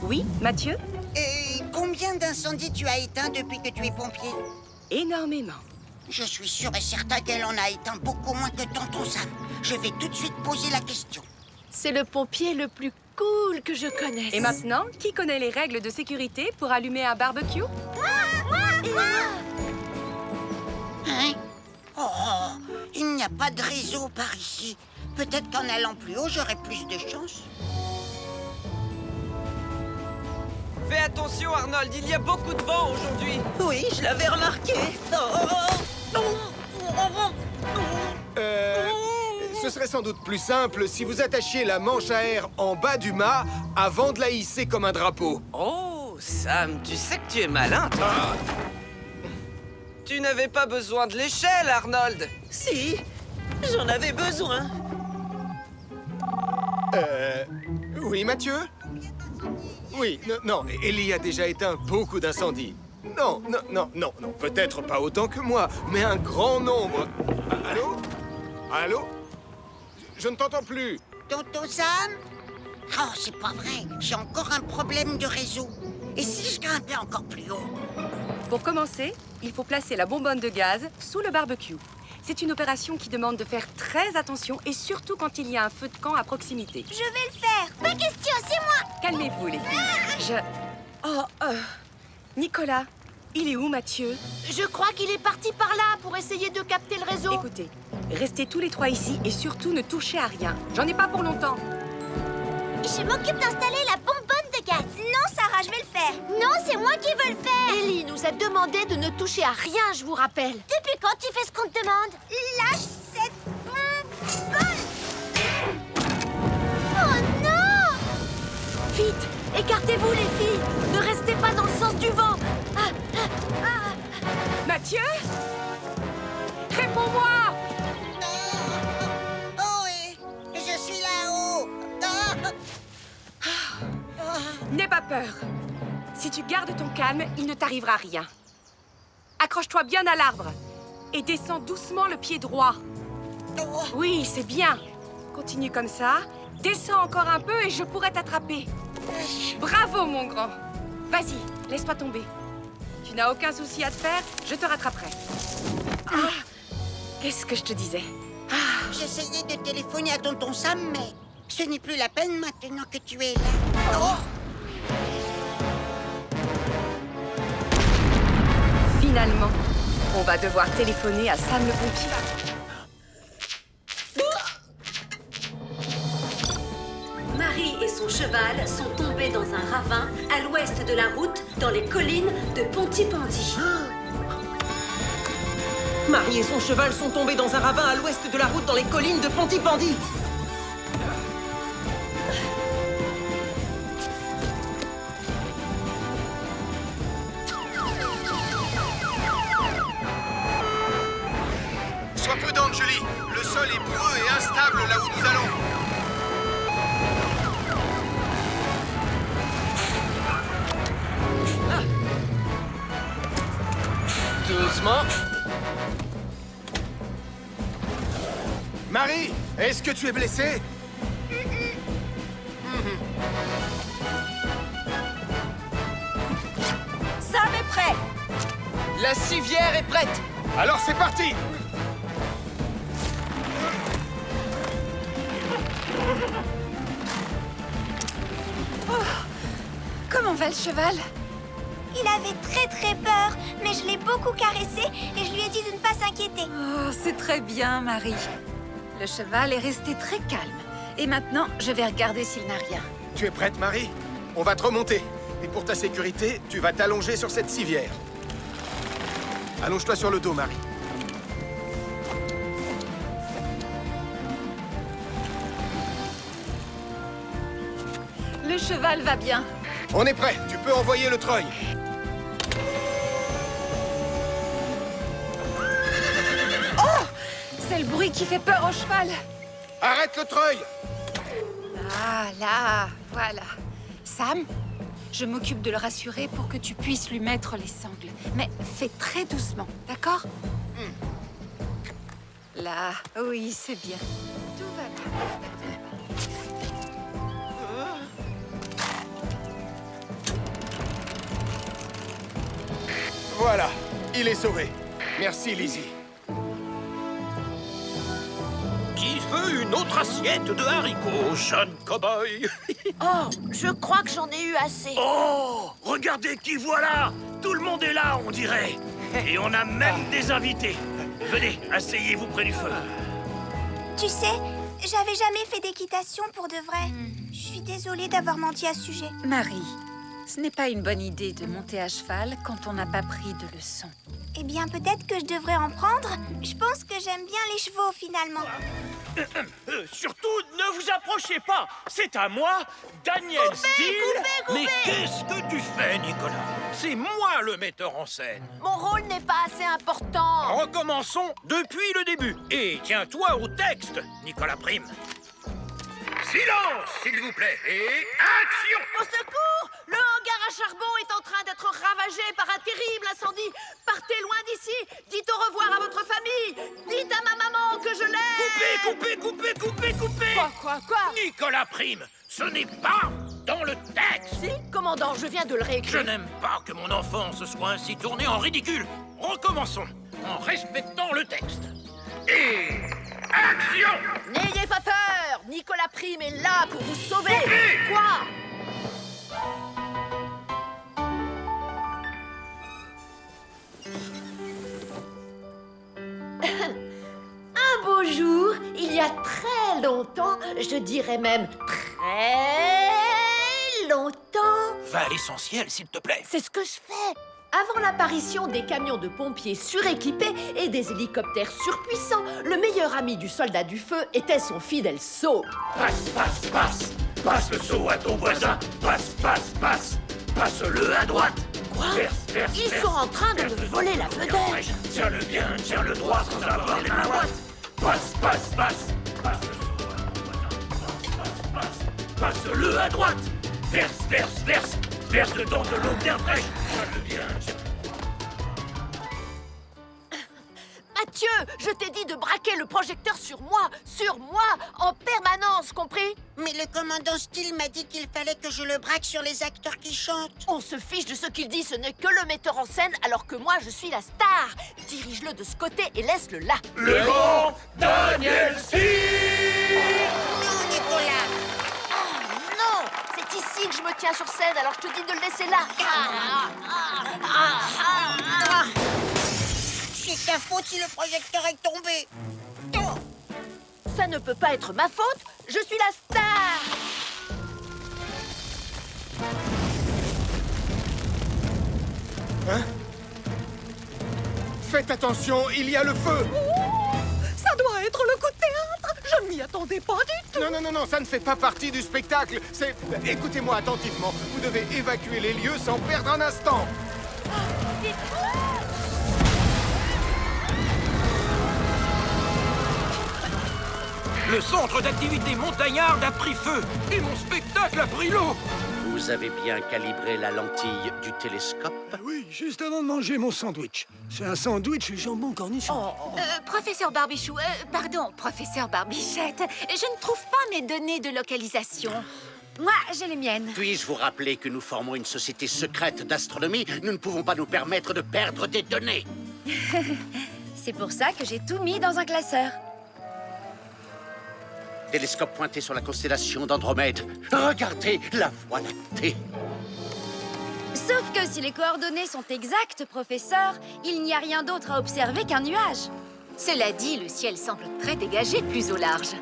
Oui, Mathieu? Et combien d'incendies tu as éteints depuis que tu es pompier? Énormément. Je suis sûr et certain qu'elle en a éteint beaucoup moins que tonton Sam. Je vais tout de suite poser la question. C'est le pompier le plus cool que je connaisse. Et maintenant, qui connaît les règles de sécurité pour allumer un barbecue? Hein? Oh, il n'y a pas de réseau par ici. Peut-être qu'en allant plus haut, j'aurai plus de chance. Fais attention, Arnold, il y a beaucoup de vent aujourd'hui. Oui, je l'avais remarqué. Ce serait sans doute plus simple si vous attachiez la manche à air en bas du mât avant de la hisser comme un drapeau. Oh, Sam, tu sais que tu es malin, toi. Tu n'avais pas besoin de l'échelle, Arnold. Si, j'en avais besoin. Oui, Mathieu? Oui, non, Ellie a déjà éteint beaucoup d'incendies. Non, peut-être pas autant que moi, mais un grand nombre. Allô? Allô? Je ne t'entends plus. Tonton Sam? Oh, c'est pas vrai. J'ai encore un problème de réseau. Et si je grimpais encore plus haut? Pour commencer, il faut placer la bonbonne de gaz sous le barbecue. C'est une opération qui demande de faire très attention et surtout quand il y a un feu de camp à proximité. Je vais le faire. Pas question, c'est moi. Calmez-vous, les filles. Nicolas, il est où, Mathieu? Je crois qu'il est parti par là pour essayer de capter le réseau. Écoutez, restez tous les trois ici et surtout ne touchez à rien. J'en ai pas pour longtemps. Je m'occupe d'installer la bonbonne de gaz. Non, Sarah, je vais le faire. Non, c'est moi qui veux le faire. Ellie nous a demandé de ne toucher à rien, je vous rappelle. Depuis quand tu fais ce qu'on te demande? Lâche cette bonbonne. Oh non! Vite, écartez-vous les filles. Ne restez pas dans le sens du vent. Mathieu? Réponds-moi! Oh, je suis là-haut. N'aie pas peur. Si tu gardes ton calme, il ne t'arrivera rien. Accroche-toi bien à l'arbre et descends doucement le pied droit. Oui, c'est bien. Continue comme ça. Descends encore un peu et je pourrai t'attraper. Bravo, mon grand. Vas-y, laisse-toi tomber. Tu n'as aucun souci à te faire, je te rattraperai. Qu'est-ce que je te disais? J'essayais de téléphoner à tonton Sam, mais ce n'est plus la peine maintenant que tu es là. Oh. Finalement, on va devoir téléphoner à Sam le pompier. Marie et son cheval sont tombés dans un ravin à l'ouest de la route, dans les collines de Pontypandy. Marie et son cheval sont tombés dans un ravin à l'ouest de la route dans les collines de Pontypandy. Sois prudente, Julie. Le sol est boueux et instable là où nous allons. Doucement. Marie, est-ce que tu es blessée? Sam est prêt. La civière est prête. Alors c'est parti! Comment va le cheval? Il avait très peur, mais je l'ai beaucoup caressé et je lui ai dit de ne pas s'inquiéter. Oh, c'est très bien, Marie. Le cheval est resté très calme. Et maintenant, je vais regarder s'il n'a rien. Tu es prête, Marie? On va te remonter. Et pour ta sécurité, tu vas t'allonger sur cette civière. Allonge-toi sur le dos, Marie. Le cheval va bien. On est prêt. Tu peux envoyer le treuil. C'est le bruit qui fait peur au cheval. Arrête le treuil! Ah, là, voilà. Sam, je m'occupe de le rassurer pour que tu puisses lui mettre les sangles. Mais fais très doucement, d'accord? Là, oui, c'est bien. Tout va bien. Voilà, il est sauvé. Merci, Lizzie. Qui veut une autre assiette de haricots, jeune cow-boy? Oh, je crois que j'en ai eu assez. Oh, regardez qui voilà! Tout le monde est là, on dirait. Et on a même des invités. Venez, asseyez-vous près du feu. Tu sais, j'avais jamais fait d'équitation pour de vrai. Je suis désolée d'avoir menti à ce sujet. Marie, ce n'est pas une bonne idée de monter à cheval quand on n'a pas pris de leçons. Eh bien, peut-être que je devrais en prendre. Je pense que j'aime bien les chevaux, finalement. Surtout, ne vous approchez pas. C'est à moi, Daniel Steele. Mais qu'est-ce que tu fais, Nicolas? C'est moi le metteur en scène. Mon rôle n'est pas assez important. Recommençons depuis le début. Et tiens-toi au texte, Nicolas Prime. Silence, s'il vous plaît, et action! Au secours! Le hangar à charbon est en train d'être ravagé par un terrible incendie. Partez loin d'ici. Dites au revoir à votre famille. Dites à ma maman que je l'aime. Coupez! Quoi? Nicolas Prime, ce n'est pas dans le texte. Si, commandant, je viens de le Je réécrire. n'aime pas que mon enfant se soit ainsi tourné en ridicule. Recommençons, en respectant le texte. Et action! N'ayez pas peur. Nicolas Prime est là pour vous sauver. Quoi? Un beau jour, il y a très longtemps, je dirais même très longtemps. Va à l'essentiel, s'il te plaît. C'est ce que je fais. Avant l'apparition des camions de pompiers suréquipés et des hélicoptères surpuissants, le meilleur ami du soldat du feu était son fidèle seau. Passe. Passe le seau à ton voisin. Passe. Passe-le à droite. Quoi? Verse, Ils sont en train de me voler la vedette. Tiens-le bien, tiens-le droit sans avoir les mains moites. Passe. Passe le seau à ton voisin. Passe-le à droite. Verse dedans de l'eau bien fraîche. Tiens-le bien, Mathieu, je t'ai dit de braquer le projecteur sur moi, en permanence, compris? Mais le commandant Steele m'a dit qu'il fallait que je le braque sur les acteurs qui chantent. On se fiche de ce qu'il dit, ce n'est que le metteur en scène, alors que moi, je suis la star. Dirige-le de ce côté et laisse-le là. Le grand Daniel Steele! Non, Nicolas! Non, c'est ici que je me tiens sur scène, alors je te dis de le laisser là. C'est ta faute si le projecteur est tombé. Oh. Ça ne peut pas être ma faute, je suis la star. Hein? Faites attention, il y a le feu! Ça doit être le coup de théâtre. Je ne m'y attendais pas du tout. Non, ça ne fait pas partie du spectacle. C'est... Écoutez-moi attentivement. Vous devez évacuer les lieux sans perdre un instant. Le centre d'activité montagnarde a pris feu et mon spectacle a pris l'eau. Vous avez bien calibré la lentille du télescope? Oui, juste avant de manger mon sandwich. C'est un sandwich jambon cornichon. Professeur Barbichou, professeur Barbichette, je ne trouve pas mes données de localisation. Moi, j'ai les miennes. Puis-je vous rappeler que nous formons une société secrète d'astronomie? Nous ne pouvons pas nous permettre de perdre des données. C'est pour ça que j'ai tout mis dans un classeur. Télescope pointé sur la constellation d'Andromède. Regardez la Voie lactée. Sauf que si les coordonnées sont exactes, professeur, il n'y a rien d'autre à observer qu'un nuage. Cela dit, le ciel semble très dégagé plus au large.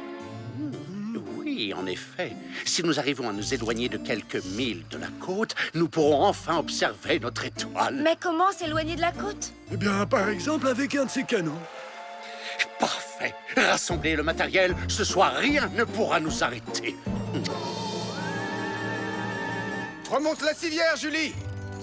Oui, en effet. Si nous arrivons à nous éloigner de quelques milles de la côte, nous pourrons enfin observer notre étoile. Mais comment s'éloigner de la côte? Eh bien, par exemple, avec un de ces canons. Parfait. Rassemblez le matériel. Ce soir, rien ne pourra nous arrêter. Remonte la civière, Julie!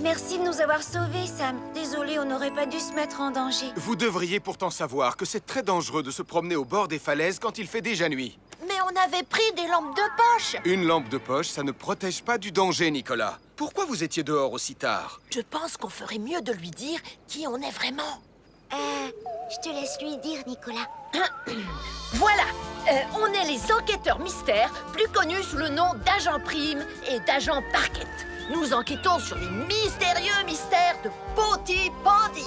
Merci de nous avoir sauvés, Sam. Désolé, on n'aurait pas dû se mettre en danger. Vous devriez pourtant savoir que c'est très dangereux de se promener au bord des falaises quand il fait déjà nuit. Mais on avait pris des lampes de poche. Une lampe de poche, ça ne protège pas du danger, Nicolas. Pourquoi vous étiez dehors aussi tard? Je pense qu'on ferait mieux de lui dire qui on est vraiment. Je te laisse lui dire, Nicolas. Voilà, on est les enquêteurs mystères, plus connus sous le nom d'Agent Prime et d'Agent Parquet. Nous enquêtons sur les mystérieux mystères de Pontypandy.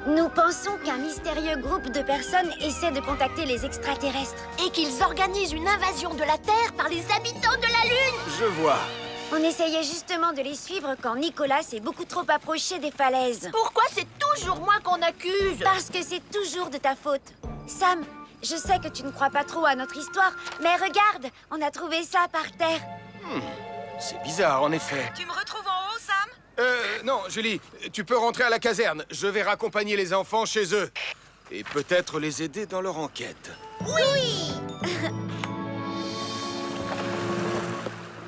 Nous pensons qu'un mystérieux groupe de personnes essaie de contacter les extraterrestres. Et qu'ils organisent une invasion de la Terre par les habitants de la Lune. Je vois. On essayait justement de les suivre quand Nicolas s'est beaucoup trop approché des falaises. Pourquoi c'est toujours moi qu'on accuse? Parce que c'est toujours de ta faute. Sam, je sais que tu ne crois pas trop à notre histoire, mais regarde, on a trouvé ça par terre. C'est bizarre, en effet. Tu me retrouves en haut, Sam? Non, Julie, tu peux rentrer à la caserne. Je vais raccompagner les enfants chez eux. Et peut-être les aider dans leur enquête. Oui.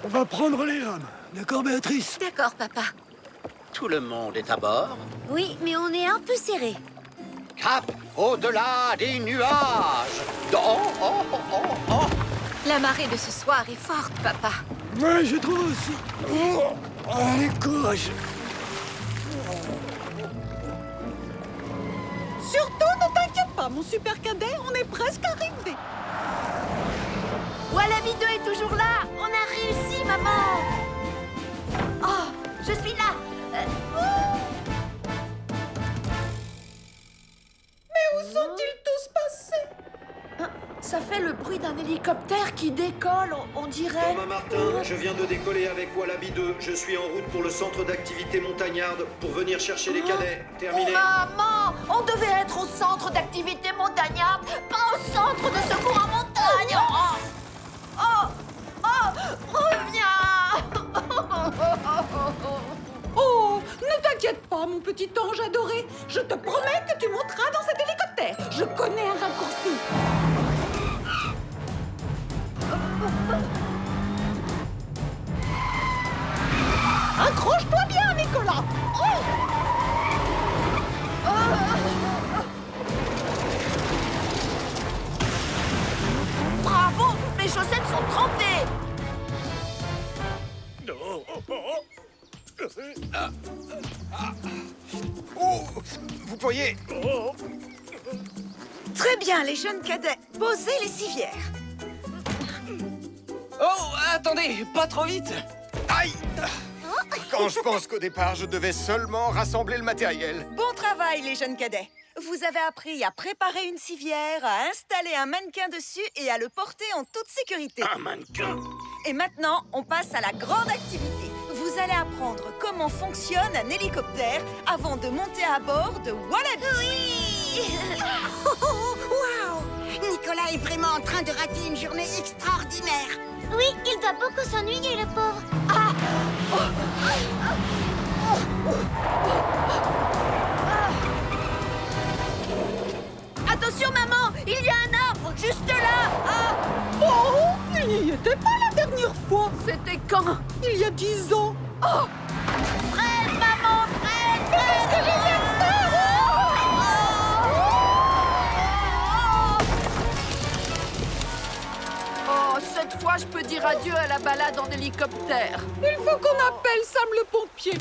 On va prendre les lames. D'accord, Béatrice? D'accord, papa. Tout le monde est à bord. Oui, mais on est un peu serré. Cap au-delà des nuages. La marée de ce soir est forte, papa. Ouais, je trouve aussi. Oh, allez, courage. Surtout, ne t'inquiète pas, mon super cadet, on est presque arrivé. Wallaby 2 est toujours là. On a réussi, maman. Oh, je suis là. Mais où sont-ils tous passés? Ça fait le bruit d'un hélicoptère qui décolle, on dirait. Thomas Martin, je viens de décoller avec Wallaby 2. Je suis en route pour le centre d'activité montagnarde pour venir chercher les cadets. Terminé. Maman, on devait être au centre d'activité montagnarde, pas au centre de secours en montagne. Reviens. Oh, ne t'inquiète pas, mon petit ange adoré. Je te promets que tu monteras dans cet hélicoptère. Je connais un raccourci. Accroche-toi bien, Nicolas. Bravo, mes chaussettes sont trempées. Oh, vous pourriez... Très bien, les jeunes cadets. Posez les civières. Oh, attendez, pas trop vite. Aïe! Quand je pense qu'au départ, je devais seulement rassembler le matériel. Bon travail, les jeunes cadets. Vous avez appris à préparer une civière, à installer un mannequin dessus et à le porter en toute sécurité. Un mannequin? Et maintenant, on passe à la grande activité. Vous allez apprendre comment fonctionne un hélicoptère avant de monter à bord de Wallaby. Oui. Waouh! Nicolas est vraiment en train de rater une journée extraordinaire. Oui, il doit beaucoup s'ennuyer, le pauvre. Attention, maman, il y a un arbre juste là. Oh, il n'y était pas la dernière fois. C'était quand? Il y a 10 ans. Oh, Fred, maman, Fred, Qu'est-ce que vous êtes Oh, cette fois, je peux dire adieu à la balade en hélicoptère. Il faut qu'on appelle Sam le pompier.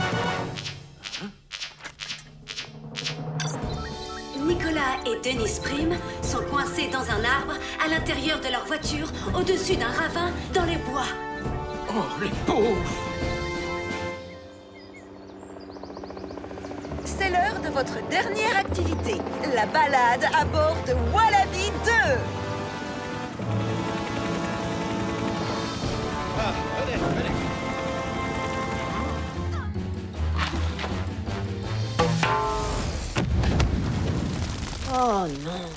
Nicolas et Dennis Prim sont coincés dans un arbre à l'intérieur de leur voiture au-dessus d'un ravin dans les bois. Oh, les pauvres! C'est l'heure de votre dernière activité, la balade à bord de Wallaby 2. Ah, venez, venez. Oh non.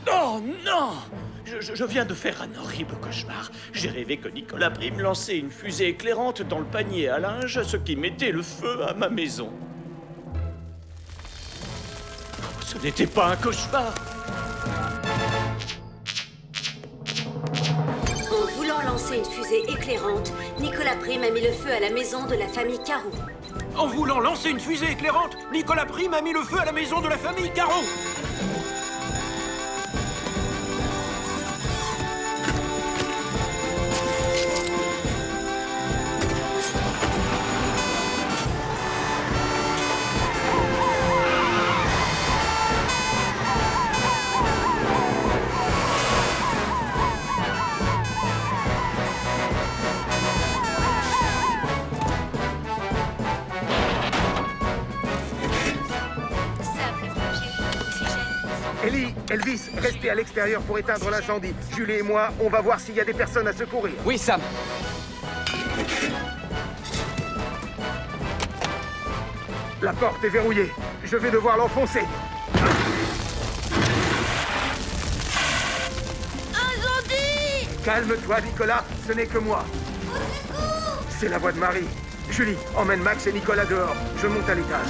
Oh non! Je viens de faire un horrible cauchemar. J'ai rêvé que Nicolas Prim lançait une fusée éclairante dans le panier à linge, ce qui mettait le feu à ma maison. Oh, ce n'était pas un cauchemar! En voulant lancer une fusée éclairante, Nicolas Prim a mis le feu à la maison de la famille Caron. En voulant lancer une fusée éclairante, Nicolas Prim a mis le feu à la maison de la famille Caron. Ellie, Elvis, restez à l'extérieur pour éteindre l'incendie. Julie et moi, on va voir s'il y a des personnes à secourir. Oui, Sam. La porte est verrouillée. Je vais devoir l'enfoncer. Incendie! Calme-toi, Nicolas, ce n'est que moi. C'est la voix de Marie. Julie, emmène Max et Nicolas dehors. Je monte à l'étage.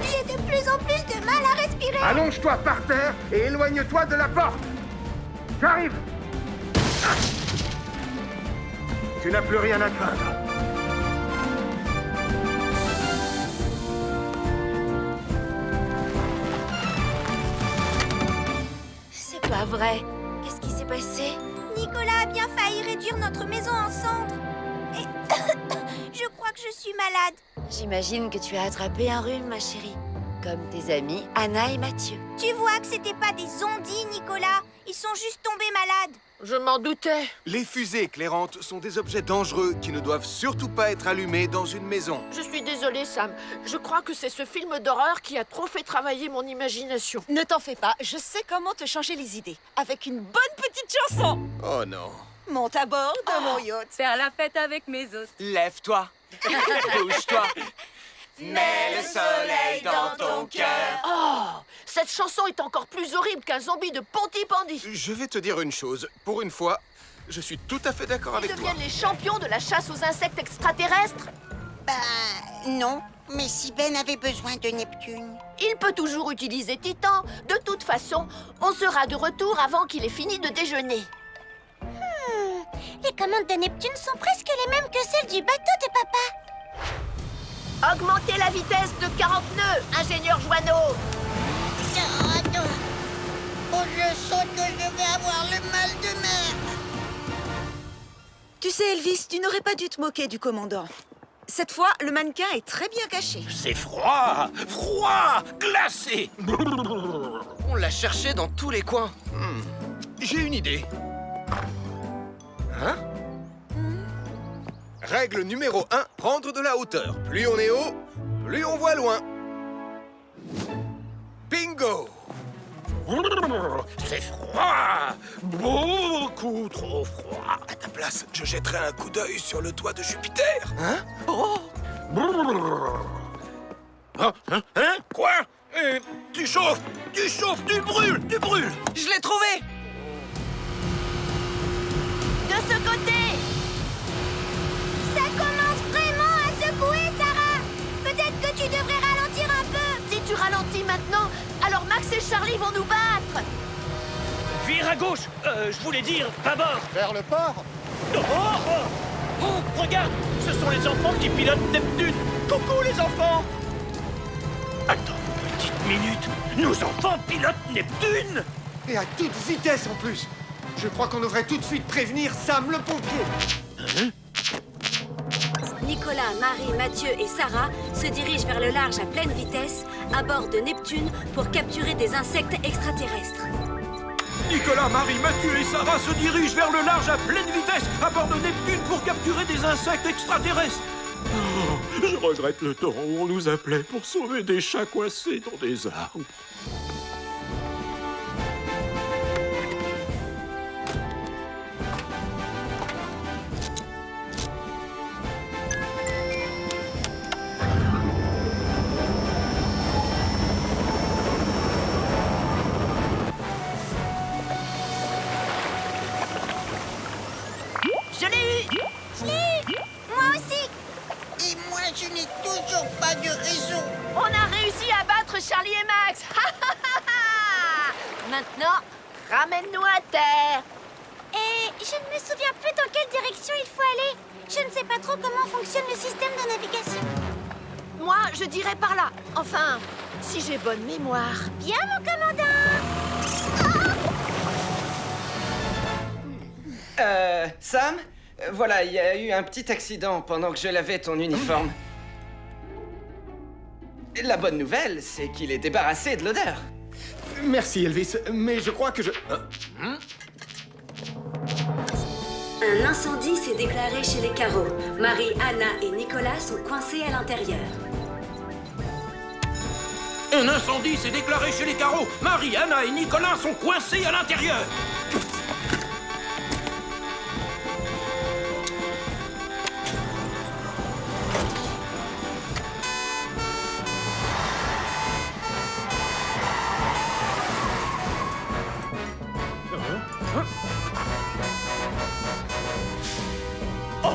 J'ai de plus en plus de mal à respirer. Allonge-toi par terre et éloigne-toi de la porte. J'arrive. Ah. Tu n'as plus rien à craindre. C'est pas vrai. Qu'est-ce qui s'est passé? Nicolas a bien failli réduire notre maison en cendres. Et je crois que je suis malade. J'imagine que tu as attrapé un rhume, ma chérie. Comme tes amis Anna et Mathieu. Tu vois que c'était pas des zombies, Nicolas. Ils sont juste tombés malades. Je m'en doutais. Les fusées éclairantes sont des objets dangereux qui ne doivent surtout pas être allumés dans une maison. Je suis désolée, Sam. Je crois que c'est ce film d'horreur qui a trop fait travailler mon imagination. Ne t'en fais pas, je sais comment te changer les idées. Avec une bonne petite chanson. Oh non. Monte à bord de mon yacht. Faire la fête avec mes hôtes. Lève-toi. Bouge-toi. Mets le soleil dans ton cœur. Oh, cette chanson est encore plus horrible qu'un zombie de Pontypandy. Je vais te dire une chose. Pour une fois, je suis tout à fait d'accord Ils avec toi. deviennent les champions de la chasse aux insectes extraterrestres. Bah, non. Mais si Ben avait besoin de Neptune... Il peut toujours utiliser Titan. De toute façon, on sera de retour avant qu'il ait fini de déjeuner. Les commandes de Neptune sont presque les mêmes que celles du bateau de papa. Augmentez la vitesse de 40 nœuds, ingénieur Joanneau. Oh, je sens que je vais avoir le mal de mer. Tu sais, Elvis, tu n'aurais pas dû te moquer du commandant. Cette fois, le mannequin est très bien caché. C'est froid, froid, glacé. On l'a cherché dans tous les coins. J'ai une idée. Hein? Règle numéro 1, prendre de la hauteur. Plus on est haut, plus on voit loin. Bingo! C'est froid, beaucoup trop froid. À ta place, je jetterai un coup d'œil sur le toit de Jupiter. Hein? Oh! Hein? Quoi? Tu chauffes, tu brûles. Je l'ai trouvé! De ce côté. Ça commence vraiment à secouer, Sarah. Peut-être que tu devrais ralentir un peu. Si tu ralentis maintenant, alors Max et Charlie vont nous battre. Vire à gauche, je voulais dire bâbord. Vers le port? Oh, regarde, ce sont les enfants qui pilotent Neptune. Coucou les enfants. Attends une petite minute, nos enfants pilotent Neptune. Et à toute vitesse en plus. Je crois qu'on devrait tout de suite prévenir Sam le pompier. Nicolas, Marie, Mathieu et Sarah se dirigent vers le large à pleine vitesse à bord de Neptune pour capturer des insectes extraterrestres. Nicolas, Marie, Mathieu et Sarah se dirigent vers le large à pleine vitesse à bord de Neptune pour capturer des insectes extraterrestres. Oh, je regrette le temps où on nous appelait pour sauver des chats coincés dans des arbres. Je l'ai eu. Je l'ai eu. Moi aussi. Et moi, je n'ai toujours pas de réseau. On a réussi à battre Charlie et Max. Maintenant, ramène-nous à terre. Et je ne me souviens plus dans quelle direction il faut aller. Je ne sais pas trop comment fonctionne le système de navigation. Moi, je dirais par là. Enfin, si j'ai bonne mémoire. Bien, mon commandant. Sam, voilà, il y a eu un petit accident pendant que je lavais ton uniforme. La bonne nouvelle, c'est qu'il est débarrassé de l'odeur. Merci, Elvis, mais je crois que je... Un incendie s'est déclaré chez les Carreaux. Marie, Anna et Nicolas sont coincés à l'intérieur. Un incendie s'est déclaré chez les Carreaux. Marie, Anna et Nicolas sont coincés à l'intérieur.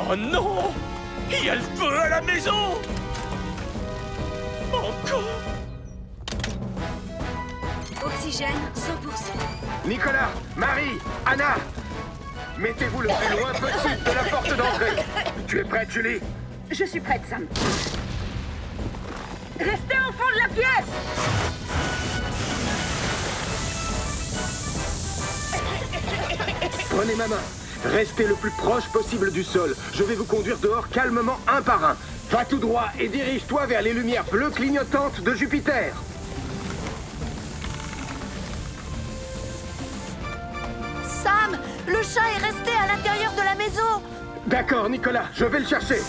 Oh non! Il y a le feu à la maison! Encore! Oxygène 100%. Nicolas, Marie, Anna, mettez-vous le plus loin possible de la porte d'entrée. Tu es prête, Julie? Je suis prête, Sam. Restez au fond de la pièce! Prenez ma main. Restez le plus proche possible du sol. Je vais vous conduire dehors calmement un par un. Va tout droit et dirige-toi vers les lumières bleues clignotantes de Jupiter. Sam, le chat est resté à l'intérieur de la maison. D'accord, Nicolas, je vais le chercher.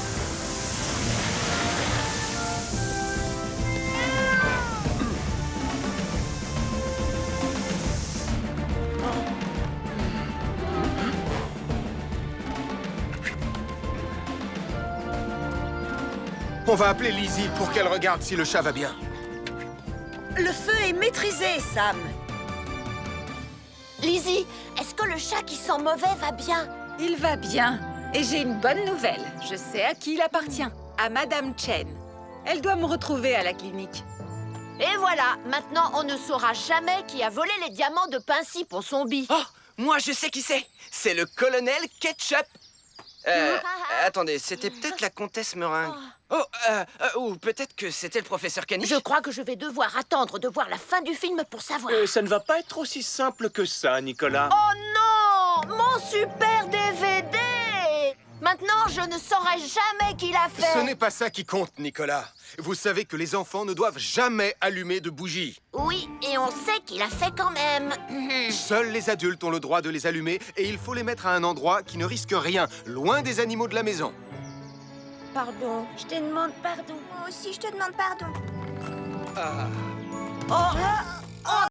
On va appeler Lizzie pour qu'elle regarde si le chat va bien. Le feu est maîtrisé, Sam. Lizzie, est-ce que le chat qui sent mauvais va bien? Il va bien. Et j'ai une bonne nouvelle. Je sais à qui il appartient. À Madame Chen. Elle doit me retrouver à la clinique. Et voilà, maintenant on ne saura jamais qui a volé les diamants de Pincy pour son bi. Oh, moi je sais qui c'est. C'est le colonel Ketchup. Attendez, c'était peut-être la comtesse Meringue. Oh, ou peut-être que c'était le professeur Caniche. Je crois que je vais devoir attendre de voir la fin du film pour savoir. Ça ne va pas être aussi simple que ça, Nicolas. Oh non! Mon super DVD! Maintenant, je ne saurai jamais qui l'a fait. Ce n'est pas ça qui compte, Nicolas. Vous savez que les enfants ne doivent jamais allumer de bougies. Oui, et on sait qu'il a fait quand même. Seuls les adultes ont le droit de les allumer et il faut les mettre à un endroit qui ne risque rien, loin des animaux de la maison. Pardon, je te demande pardon. Moi aussi, je te demande pardon. Oh!